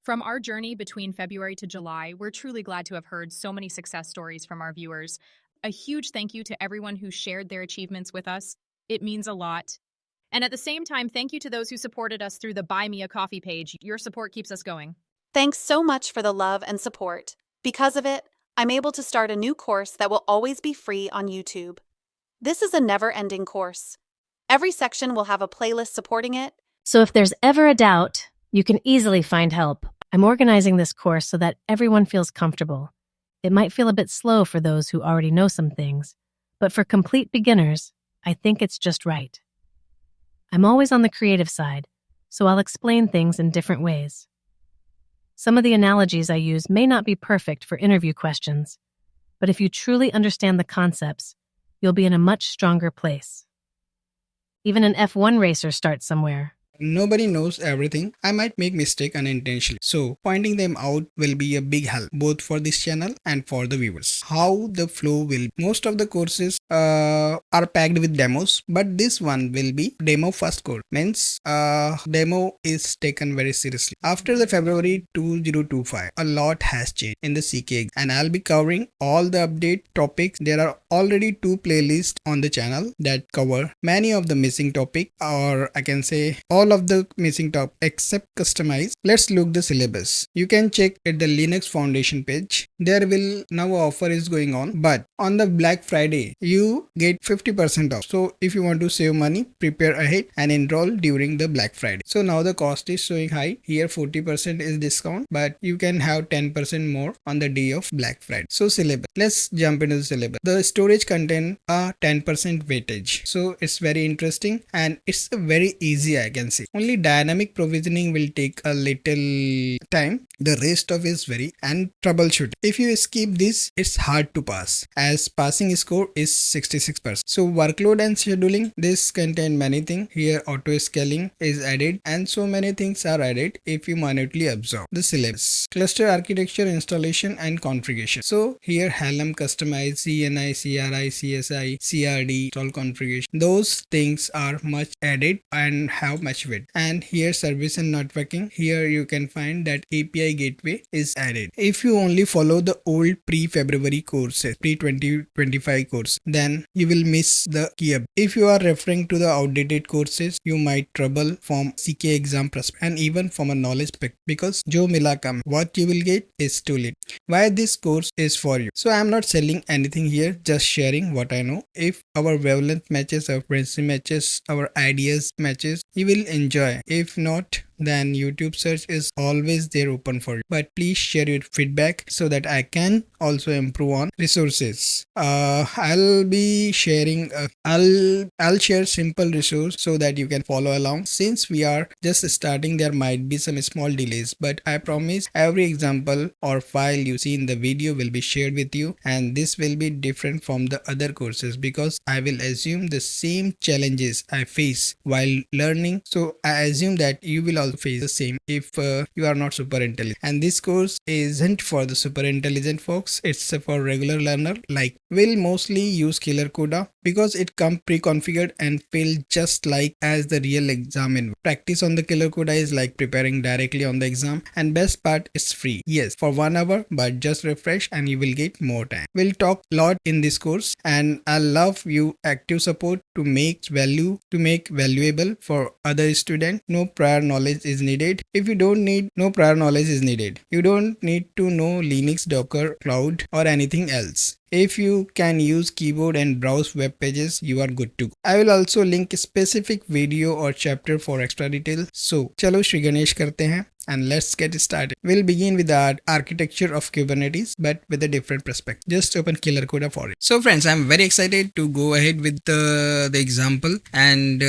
From our journey between February to July, we're truly glad to have heard so many success stories from our viewers. A huge thank you to everyone who shared their achievements with us. It means a lot. And at the same time, thank you to those who supported us through the Buy Me a Coffee page. Your support keeps us going. Thanks so much for the love and support. Because of it, I'm able to start a new course that will always be free on YouTube. This is a never-ending course. Every section will have a playlist supporting it. So if there's ever a doubt, you can easily find help. I'm organizing this course so that everyone feels comfortable. It might feel a bit slow for those who already know some things, but for complete beginners, I think it's just right. I'm always on the creative side, so I'll explain things in different ways. Some of the analogies I use may not be perfect for interview questions, but if you truly understand the concepts, you'll be in a much stronger place. Even an F1 racer starts somewhere. Nobody knows everything. I might make mistake unintentionally. So pointing them out will be a big help both for this channel and for the viewers. How the flow will. Most of the courses are packed with demos, but this one will be demo first course. Means demo is taken very seriously. After the February 2025, a lot has changed in the CKA and I'll be covering all the update topics. There are already 2 playlists on the channel that cover many of the missing topics, or I can say all of the missing top except customize. Let's look the syllabus. You can check at the Linux Foundation page. There will now offer is going on, but on the Black Friday you get 50% off. So if you want to save money, prepare ahead and enroll during the Black Friday. So now the cost is showing high. Here 40% is discount, but you can have 10% more on the day of Black Friday. So syllabus. Let's jump into the syllabus. The storage contain a 10% weightage. So it's very interesting and it's very easy, I can say. Only dynamic provisioning will take a little time. The rest of is very and troubleshooting. If you skip this, it's hard to pass as passing score is 66%. So workload and scheduling, this contain many things. Here auto scaling is added and so many things are added if you manually absorb. The syllabus. Cluster architecture installation and configuration. So here Helm customize, CNI, CRI, CSI, CRD, install configuration. Those things are much added and have much weight. And here service and networking. Here you can find that API gateway is added. If you only follow the old pre-February courses, pre-2025 course, then you will miss the key up. If you are referring to the outdated courses, you might trouble from CKA exam perspective and even from a knowledge perspective, because jo mila kam, what you will get is too late. Why this course is for you. So I am not selling anything here, just sharing what I know. If our wavelength matches, our frequency matches, our ideas matches, you will enjoy. If not, then YouTube search is always there open for you. But please share your feedback so that I can also improve on resources. I'll be sharing I'll share simple resource so that you can follow along. Since we are just starting, there might be some small delays, but I promise every example or file you see in the video will be shared with you, and this will be different from the other courses because I will assume the same challenges I face while learning. So I assume that you will also face the same if you are not super intelligent. And this course isn't for the super intelligent folks, it's for regular learner. Like will mostly use Killer Coda because it comes pre-configured and feel just like as the real exam. In practice on the Killer Coda is like preparing directly on the exam, and best part, it's free. Yes, for 1 hour, but just refresh and you will get more time. We'll talk a lot in this course, and I love you active support to make valuable for other students. No prior knowledge is needed. If you don't need, no prior knowledge is needed. You don't need to know Linux, Docker, Cloud or anything else. If you can use keyboard and browse web pages, you are good to go. I will also link a specific video or chapter for extra details. So, chalo Shri Ganesh karte hain and let's get started. We'll begin with the architecture of Kubernetes, but with a different perspective. Just open Killer Coda for it. So friends, I'm very excited to go ahead with the example, and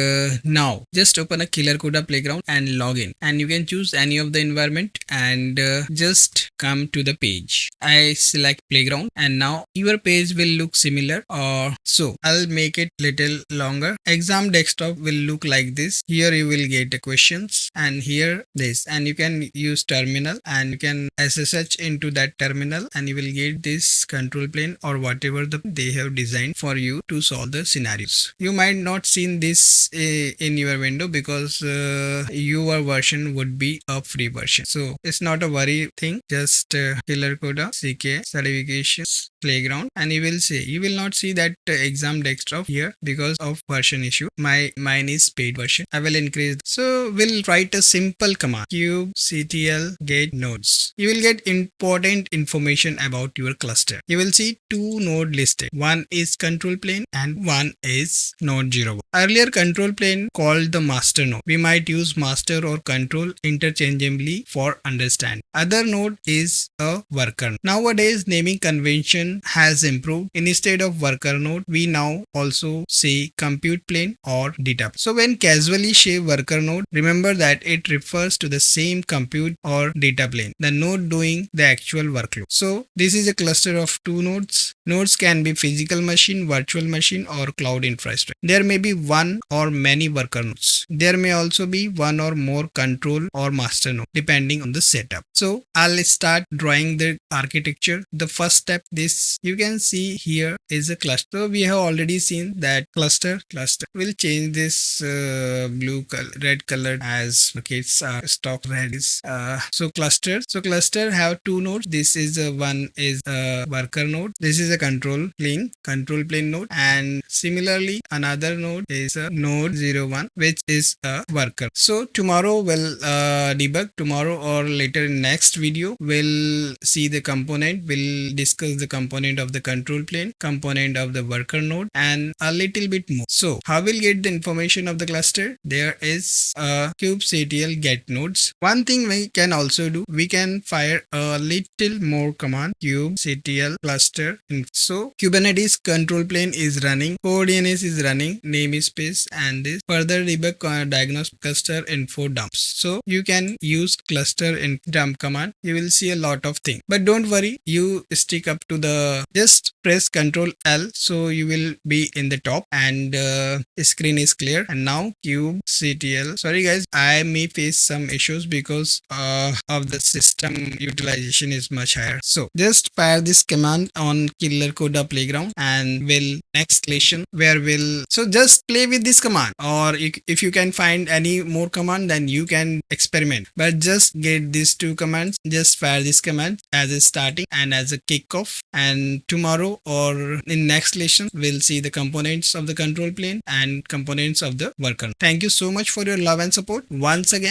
now just open a Killer Coda playground and log in, and you can choose any of the environment and just come to the page. I select playground and now your page will look similar, or so I'll make it little longer. Exam desktop will look like this. Here you will get the questions and here this, and you can can use terminal and you can SSH into that terminal and you will get this control plane or whatever they have designed for you to solve the scenarios. You might not seen this in your window because your version would be a free version. So it's not a worry thing. Just killer coda CKA certifications playground and you will not see that exam desktop here because of version issue. Mine is paid version. I will increase. So we'll write a simple command kubectl get nodes. You will get important information about your cluster. You will see two node listed. One is control plane and one is node 0. Earlier control plane called the master node. We might use master or control interchangeably for understanding. Other node is a worker. Nowadays naming convention has improved. Instead of worker node, we now also say compute plane or data. So when casually say worker node, remember that it refers to the same compute or data plane, the node doing the actual workload. So this is a cluster of two nodes. Nodes can be physical machine, virtual machine, or cloud infrastructure. There may be one or many worker nodes. There may also be one or more control or master node depending on the setup. So I'll start drawing the architecture. The first step, this you can see here is a cluster. So we have already seen that cluster. We'll change this blue color, red color as okay. It's stock red is so cluster have two nodes. This is one is a worker node. This is a control plane node, and similarly another node is a node 01 which is a worker. So tomorrow we'll debug. Tomorrow or later in next video we'll see the component. We'll discuss the component of the control plane, component of the worker node, and a little bit more. So how we'll get the information of the cluster? There is a kubectl get nodes. One thing we can also do, we can fire a little more command kubectl cluster. So Kubernetes control plane is running, coordinates is running, namespace, and this further debug diagnose cluster info dumps. So you can use cluster in dump command. You will see a lot of things, but don't worry, you stick up to the, just press Ctrl L so you will be in the top and screen is clear. And now kubectl, sorry guys, I may face some issues because of the system utilization is much higher. So just fire this command on killer coda playground and will next lesson where we'll, so just play with this command, or if you can find any more command then you can experiment, but just get these two commands. Just fire this command as a starting and as a kickoff, and tomorrow or in next lesson we'll see the components of the control plane and components of the worker. Thank you so much for your love and support once again.